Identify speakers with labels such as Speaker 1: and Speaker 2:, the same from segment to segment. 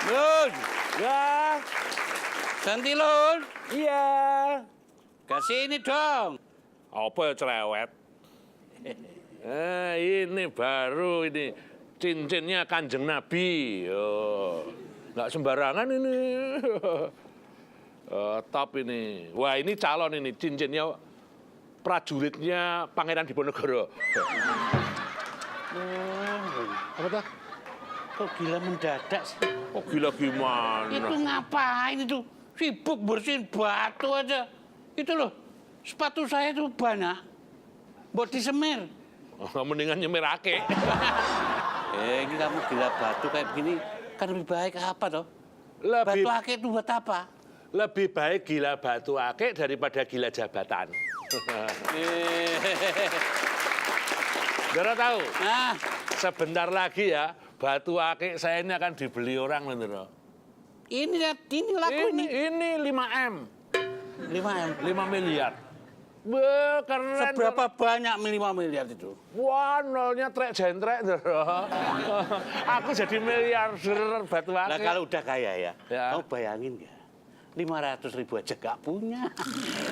Speaker 1: Lun,
Speaker 2: Ya,
Speaker 1: ganti Lun.
Speaker 2: iya.
Speaker 1: Kasih ini dong.
Speaker 2: Apa ya cerewet? Ini baru ini cincinnya Kanjeng Nabi. Oh, nggak sembarangan ini. Top ini. Wah, ini calon ini cincinnya prajuritnya Pangeran Diponegoro. Apa tuh?
Speaker 1: Kok gila mendadak sih?
Speaker 2: Oh, gila gimana?
Speaker 1: Itu ngapain itu? Sibuk bersihin batu aja. Itu loh, sepatu saya itu banyak. Buat disemir.
Speaker 2: Oh, mendingan nyemirake.
Speaker 1: Ini kamu gila batu kayak begini, kan lebih baik apa toh?
Speaker 2: Lebih
Speaker 1: Batu akik itu buat apa?
Speaker 2: lebih baik gila batu akik daripada gila jabatan. Dora tahu?
Speaker 1: Nah,
Speaker 2: Sebentar lagi ya, batu akik saya ini akan dibeli orang, Lendro.
Speaker 1: ini laku ini.
Speaker 2: Ini 5M.
Speaker 1: 5M.
Speaker 2: 5 miliar. Be, keren.
Speaker 1: Seberapa banyak 5 miliar itu?
Speaker 2: Wah, nolnya trek jentrek, Lendro. Aku jadi miliarder batu
Speaker 1: Nah
Speaker 2: akik.
Speaker 1: kalau udah kaya ya,
Speaker 2: Ya.
Speaker 1: kamu bayangin nggak? 500.000 aja gak punya.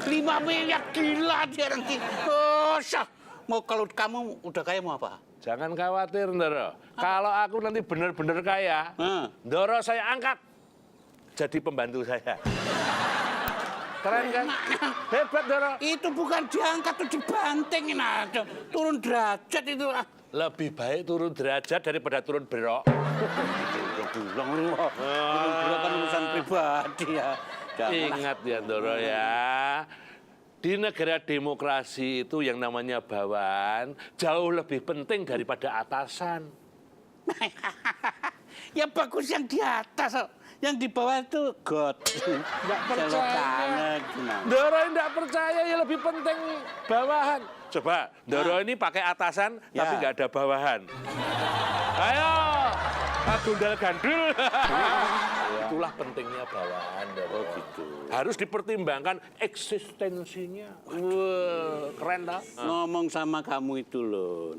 Speaker 1: 5 miliar gila dia nanti. Oh, syah. Mau kalau kamu udah kaya mau apa?
Speaker 2: Jangan khawatir, Ndoro. Kalau aku nanti benar-benar kaya, Ndoro saya angkat jadi pembantu saya. Keren kan? Hebat, Ndoro.
Speaker 1: Itu bukan diangkat tuh dibantingin aja. Turun derajat itu.
Speaker 2: Lebih baik turun derajat daripada turun berok.
Speaker 1: Bilang lu. Turun derajat kan urusan pribadi ya. Janganlah.
Speaker 2: Ingat ya, Ndoro ya. Di negara demokrasi itu yang namanya bawahan jauh lebih penting daripada atasan.
Speaker 1: Ya bagus yang di atas. Yang di bawah itu God.
Speaker 2: Nggak percaya. Ndoro nggak percaya ya lebih penting bawahan. Coba, Ndoro ini pakai atasan tapi nggak ada bawahan. Ayo, gundal gandul. Itulah pentingnya bawahan, Ndoro.
Speaker 1: Oh gitu.
Speaker 2: Harus dipertimbangkan eksistensinya. Wah, keren dah.
Speaker 1: Ngomong sama kamu itu loh.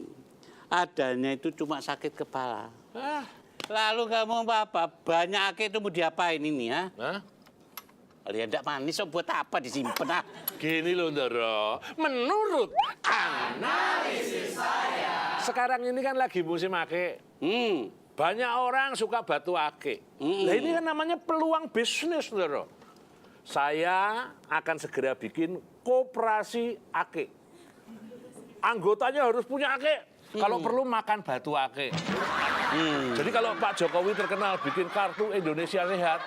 Speaker 1: Adanya itu cuma sakit kepala. Lalu kamu apa? Banyak akik itu mau diapain ini ya?
Speaker 2: Hah?
Speaker 1: Kalian tidak manis, so buat apa disimpan?
Speaker 2: Gini loh, Ndoro. Menurut analisis saya, sekarang ini kan lagi musim akik. Banyak orang suka batu akik. Nah ini kan namanya peluang bisnis, Ndoro. Saya akan segera bikin koperasi akik. Anggotanya harus punya akik. Kalau perlu makan batu akik. Jadi kalau Pak Jokowi terkenal bikin kartu Indonesia Sehat,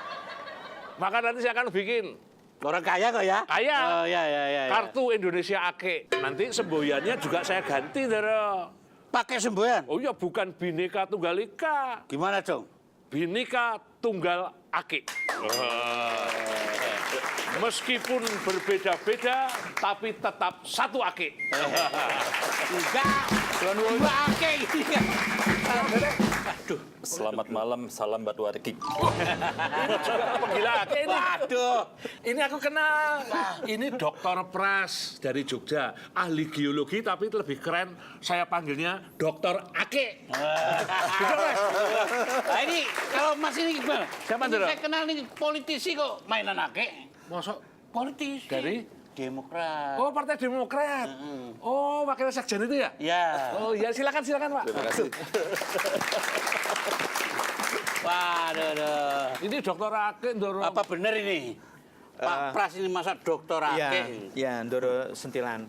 Speaker 2: maka nanti saya akan bikin
Speaker 1: Orang kaya kok ya?
Speaker 2: kaya
Speaker 1: Oh ya.
Speaker 2: kartu Indonesia Akik. Nanti semboyannya juga saya ganti, Ndoro.
Speaker 1: Pakai semboyan?
Speaker 2: Oh iya, bukan Bhinneka Tunggal Ika,
Speaker 1: Gimana dong?
Speaker 2: Bhinneka Tunggal Akik. Meskipun berbeda-beda, tapi tetap satu akik.
Speaker 1: Enggak. Dua akik. Aduh.
Speaker 3: Selamat malam, salam Batu Akik.
Speaker 2: Ini juga penggila akik ini.
Speaker 1: Waduh.
Speaker 2: Ini aku kenal. Ini Dokter Pras dari Jogja, ahli geologi tapi lebih keren. Saya panggilnya Dokter Akik.
Speaker 1: Nah ini kalau Mas ini gimana?
Speaker 2: Siapa,
Speaker 1: Ini
Speaker 2: Ndoro?
Speaker 1: saya kenal nih politisi kok mainan akik.
Speaker 2: Masuk
Speaker 1: Politisi.
Speaker 2: dari?
Speaker 1: Demokrat.
Speaker 2: Oh, Partai Demokrat. Oh, wakil sekjen itu ya?
Speaker 1: Ya.
Speaker 2: Oh iya, silakan Pak.
Speaker 3: Terima kasih.
Speaker 1: Waduh.
Speaker 2: Ini Dokter Akik, Ndoro.
Speaker 1: Apa benar ini? Pak Pras ini masa dokter akik?
Speaker 4: Ya, Ndoro sentilan.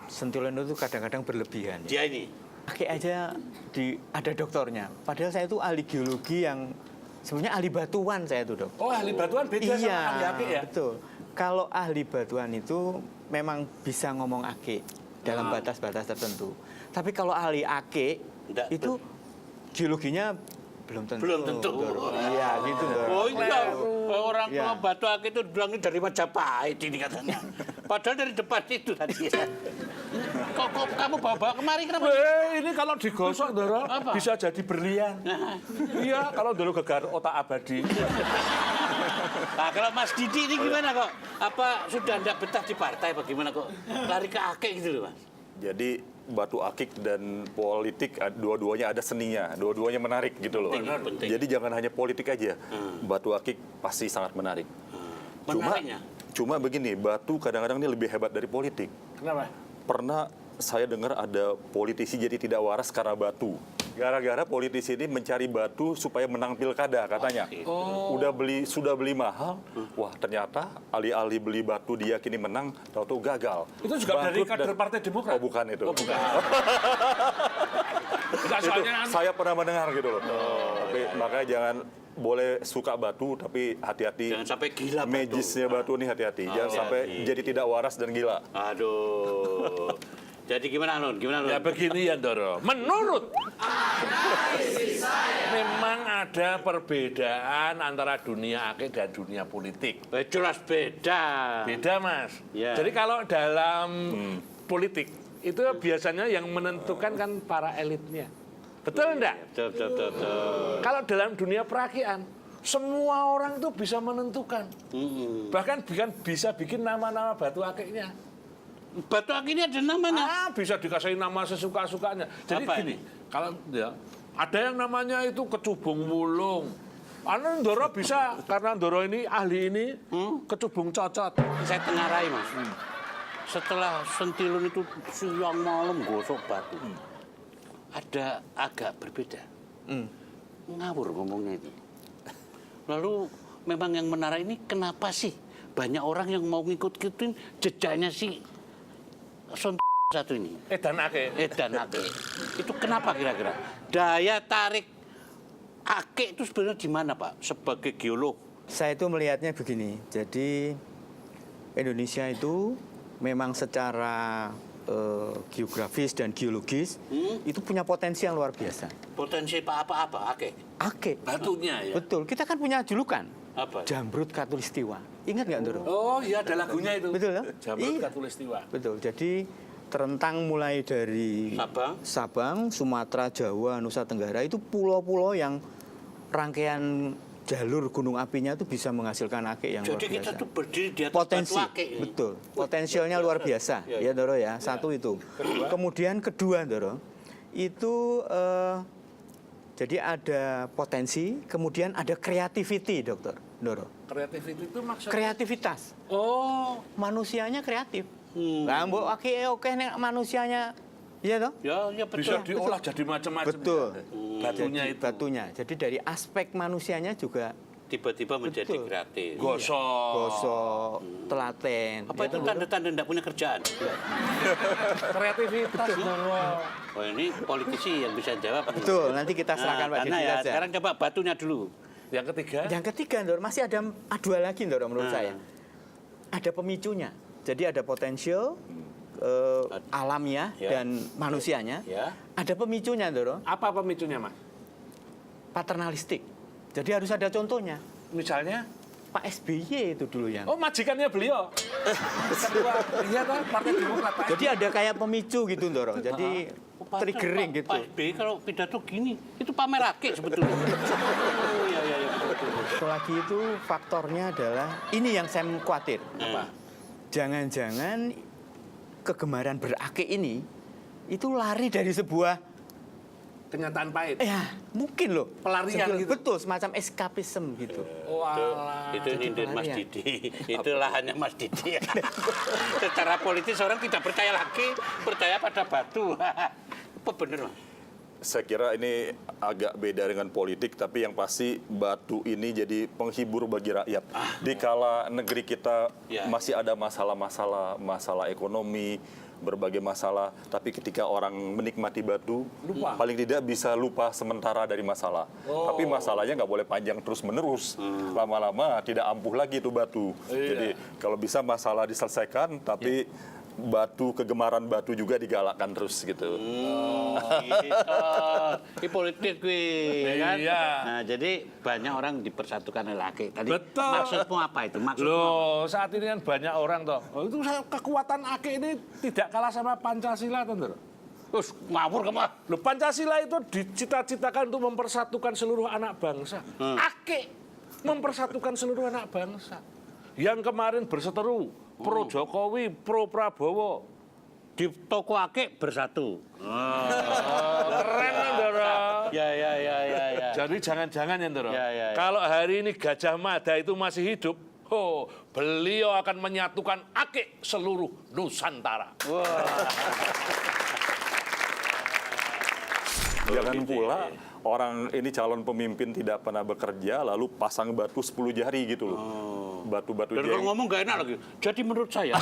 Speaker 4: Sentilan itu kadang-kadang berlebihan.
Speaker 1: Dia ini?
Speaker 4: Akik aja ada doktornya. Padahal saya itu ahli geologi yang sebenarnya ahli batuan saya itu, Dok.
Speaker 2: Oh, ahli batuan beda sama ahli akik ya?
Speaker 4: Betul. Kalau ahli batuan itu memang bisa ngomong akik dalam batas-batas tertentu. Tapi kalau ahli akik
Speaker 1: Nggak,
Speaker 4: itu geologinya belum tentu.
Speaker 1: Belum tentu.
Speaker 4: Iya, gitu, Dok.
Speaker 1: Oh iya, orang tua
Speaker 4: Ya.
Speaker 1: batu akik itu bilangnya dari Majapahit ini katanya. Padahal dari depan itu tadi. Kok kamu bawa kemari kenapa?
Speaker 2: Ini kalau digosok, Ndoro,
Speaker 1: Apa?
Speaker 2: bisa jadi berlian. Iya, kalau Ndoro gegar otak abadi.
Speaker 1: Nah, kalau Mas Didi ini gimana kok? Apa sudah tidak betah di partai? Bagaimana kok lari ke akik gitu loh, Mas?
Speaker 3: Jadi batu akik dan politik dua-duanya ada seninya, dua-duanya menarik gitu loh.
Speaker 1: Penting.
Speaker 3: Jadi jangan hanya politik aja. Batu akik pasti sangat menarik.
Speaker 1: Menariknya?
Speaker 3: Cuma begini, batu kadang-kadang ini lebih hebat dari politik.
Speaker 2: Kenapa?
Speaker 3: Pernah saya dengar ada politisi jadi tidak waras karena batu. Gara-gara politisi ini mencari batu supaya menang pilkada katanya. Sudah beli mahal. Wah, ternyata alih-alih beli batu diyakini menang, tahu-tahu gagal.
Speaker 2: Itu juga dari
Speaker 3: Bangkrut
Speaker 2: kader Partai Demokrat?
Speaker 3: Oh, bukan itu.
Speaker 2: Oh, bukan. Enggak,
Speaker 3: Itu
Speaker 2: soalnya
Speaker 3: saya pernah mendengar gitu loh. Tapi makanya jangan boleh suka batu, tapi hati-hati.
Speaker 1: Jangan sampai gila batu.
Speaker 3: Magisnya batu nih hati-hati. Jangan sampai jadi tidak waras dan gila.
Speaker 1: Aduh. Jadi gimana, Nun?
Speaker 2: Ya begini ya, Ndoro. Menurut analisis saya, memang ada perbedaan antara dunia akik dan dunia politik.
Speaker 1: Jelas beda.
Speaker 2: Beda, Mas.
Speaker 1: Ya.
Speaker 2: Jadi kalau dalam politik, itu biasanya yang menentukan kan para elitnya. Betul enggak?
Speaker 1: Betul.
Speaker 2: Kalau dalam dunia perakian, semua orang itu bisa menentukan. Bahkan bisa bikin nama-nama batu akiknya.
Speaker 1: Batu akik ini ada namanya.
Speaker 2: Bisa dikasih nama sesuka-sukanya. Jadi
Speaker 1: Apa
Speaker 2: gini,
Speaker 1: ini?
Speaker 2: kalau ya ada yang namanya itu kecubung wulung. Ndoro bisa karena Ndoro ini ahli ini kecubung cocot.
Speaker 1: Saya tengarai, Mas. Setelah Sentilun itu siang malam gosok batu. Ada agak berbeda. Ngawur ngomongnya itu. Lalu memang yang menarik ini kenapa sih banyak orang yang mau ngikut-ngikutin jejaknya si satu ini?
Speaker 2: Edan akik.
Speaker 1: Itu kenapa kira-kira? Daya tarik akik itu sebenarnya di mana, Pak? Sebagai geolog.
Speaker 4: Saya itu melihatnya begini. Jadi Indonesia itu memang secara geografis dan geologis itu punya potensi yang luar biasa.
Speaker 1: Potensi apa akik?
Speaker 4: Akik.
Speaker 1: Batunya ya.
Speaker 4: Betul. Kita kan punya julukan.
Speaker 1: Apa?
Speaker 4: Jamrut Katulistiwa. Ingat nggak, Ndoro?
Speaker 2: Oh iya, ada lagunya itu.
Speaker 4: Betul ya?
Speaker 2: Jamrut
Speaker 4: Iya.
Speaker 2: Katulistiwa.
Speaker 4: Betul. Jadi terentang mulai dari Sabang, Sumatera, Jawa, Nusa Tenggara itu pulau-pulau yang rangkaian jalur gunung apinya itu bisa menghasilkan akik yang luar biasa.
Speaker 1: Jadi kita tuh berdiri di atas
Speaker 4: Potensi,
Speaker 1: batu akik.
Speaker 4: betul. Potensialnya luar biasa, ya Ndoro ya. Satu itu. Kemudian kedua, Ndoro, itu jadi ada potensi, kemudian ada creativity, Dokter Ndoro.
Speaker 2: Kreativiti itu maksudnya?
Speaker 4: Kreativitas.
Speaker 2: Oh,
Speaker 4: Manusianya kreatif. Lah mbok akik oke nek manusianya, iya toh?
Speaker 1: Ya betul.
Speaker 2: bisa diolah jadi macam-macam.
Speaker 4: Betul.
Speaker 2: Batunya
Speaker 4: Jadi
Speaker 2: itu.
Speaker 4: batunya. Jadi dari aspek manusianya juga
Speaker 1: Tiba-tiba menjadi
Speaker 4: Betul.
Speaker 1: kreatif.
Speaker 2: Gosok.
Speaker 4: telaten.
Speaker 1: Apa itu tanda-tanda tidak punya kerjaan?
Speaker 2: Kreativitas.
Speaker 1: Oh ini politisi yang bisa jawab.
Speaker 4: Betul, nanti kita serahkan Pak
Speaker 1: karena
Speaker 4: Didi
Speaker 1: ya,
Speaker 4: saja.
Speaker 1: sekarang coba batunya dulu.
Speaker 2: Yang ketiga?
Speaker 4: Yang ketiga, Ndor, masih ada dua lagi, Ndor, menurut saya. Ada pemicunya. Jadi ada potensial alamnya
Speaker 1: Ya.
Speaker 4: dan manusianya.
Speaker 1: Ya.
Speaker 4: Ada pemicunya, Ndor.
Speaker 2: Apa pemicunya, Mas?
Speaker 4: Paternalistik. Jadi harus ada contohnya.
Speaker 2: Misalnya?
Speaker 4: Pak SBY itu dulu yang.
Speaker 2: Oh, majikannya beliau. Ketua, iya kan, Partai Demokrat. Pak.
Speaker 4: Jadi ada kayak pemicu gitu, Ndoro. Jadi triggering gitu.
Speaker 1: Pak SBY kalau pidato gini, itu pamer akik sebetulnya. Oh iya, betul.
Speaker 4: Satu lagi itu faktornya adalah, ini yang saya khawatir.
Speaker 1: Apa?
Speaker 4: Jangan-jangan kegemaran berakik ini, itu lari dari sebuah,
Speaker 2: Kenyataan pahit.
Speaker 4: ya mungkin loh.
Speaker 2: Pelarian gitu.
Speaker 4: Betul, semacam eskapisme gitu.
Speaker 2: Walah.
Speaker 1: Itu nyindir Mas
Speaker 4: pelarian.
Speaker 1: Didi. Itu lahannya Mas Didi. Secara politis orang tidak percaya lagi, percaya pada batu. Apa bener, Mas?
Speaker 3: Saya kira ini agak beda dengan politik, tapi yang pasti batu ini jadi penghibur bagi rakyat. Dikala negeri kita
Speaker 1: Ya.
Speaker 3: masih ada masalah ekonomi, berbagai masalah, tapi ketika orang menikmati batu, paling tidak bisa lupa sementara dari masalah. Tapi masalahnya nggak boleh panjang terus-menerus. Lama-lama tidak ampuh lagi itu batu. Jadi kalau bisa masalah diselesaikan, tapi batu, kegemaran batu juga digalakkan terus gitu.
Speaker 1: Gitu. Ini politik kuwi, ya kan?
Speaker 2: Iya.
Speaker 1: Nah, jadi banyak orang dipersatukan oleh laki. Tadi
Speaker 2: Betul.
Speaker 1: maksudmu apa itu? Maksudmu apa?
Speaker 2: Loh, saat ini kan banyak orang toh. Oh, itu kekuatan AKE ini tidak kalah sama Pancasila, Tender.
Speaker 1: Terus ngawur kemana?
Speaker 2: Loh, Pancasila itu dicita-citakan untuk mempersatukan seluruh anak bangsa. AKE mempersatukan seluruh anak bangsa. Yang kemarin berseteru pro Jokowi, pro Prabowo.
Speaker 1: Di toko akik bersatu.
Speaker 2: Keren, Ndoro.
Speaker 1: Ya.
Speaker 2: Jadi jangan-jangan ya, Ndoro.
Speaker 1: Ya.
Speaker 2: Kalau hari ini Gajah Mada itu masih hidup, beliau akan menyatukan AKE seluruh Nusantara.
Speaker 3: Jangan pula orang ini calon pemimpin tidak pernah bekerja lalu pasang batu 10 jari gitu loh. Batu-batu
Speaker 1: Dan kalau ngomong gak enak lagi. Jadi menurut saya.